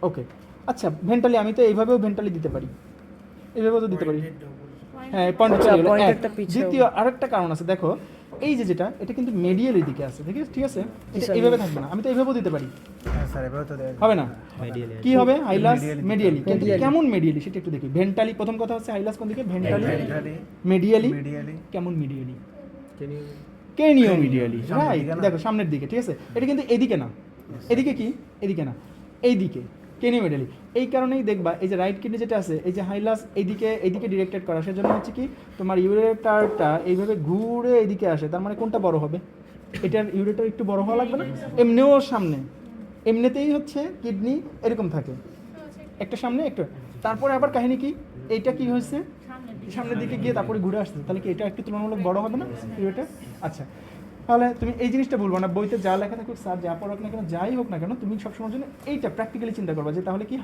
ওকে, আচ্ছা ভেন্টালি আমি তো এইভাবেও ভেন্টালি দিতে পারি, এইভাবেও তো দিতে পারি। হ্যাঁ পয়েন্ট আচ্ছা, চলে গেলো। পয়েন্টেরটা পিছে দ্বিতীয় আরেকটা কারণ আছে, দেখো এই যে যেটা এটা কিন্তু মেডিয়াল দিকে আছে, ঠিক আছে, এটা এইভাবে থাকবে না, আমি তো এইভাবেও দিতে পারি, হ্যাঁ স্যার এভাবে তো দেয় হবে না? কি হবে? হাইলাস Medially মেডিয়ালি, কিন্তু Medially। কেমন মেডিয়ালি সেটা একটু দেখি। ভেন্টালি প্রথম কথা হচ্ছে হাইলাস কোন দিকে, ভেন্টালি ভেন্ট্রালি মেডিয়ালি, মিডিয়ালি কেমন মিডিয়ালি, Medially। কেনিও মিডিয়ালি, সামনের রাইট, দিকে না? দেখো সামনের দিকে, ঠিক আছে, এটা কিন্তু এদিকে না, এদিকে কি, এদিকে না, এইদিকে কেনিও মিডিয়ালি। এই কারণেই দেখবা এই যে রাইট কিডনি যেটা আছে, এই যে হাইলাস এইদিকে ডিরেক্টেড করা, সেজন্য হচ্ছে কি তোমার ইউরেটারটা এইভাবে ঘুরে এইদিকে আসে, তার মানে কোনটা বড় হবে, এটার ইউরেটার একটু বড় হওয়া লাগবে না? এমনিও সামনে, এমনিতেই হচ্ছে কিডনি এরকম থাকে, একটা সামনে একটা, তারপরে আবার কাহিনী কি, এইটা কি হয়েছে সামনের দিকে গিয়ে তারপরে ঘুরে আসছে, তাহলে কি এটা একটু তুলনামূলক বড় হবে না ইউরেটার? আচ্ছা, তাহলে তুমি এই জিনিসটা বলবো না, বইতে যা লেখা থাকুক স্যার যা পড়াক না কেন যাই হোক না কেন, তুমি সবসময়ের জন্য এইটা প্র্যাকটিক্যালি চিন্তা করবা যে তাহলে কি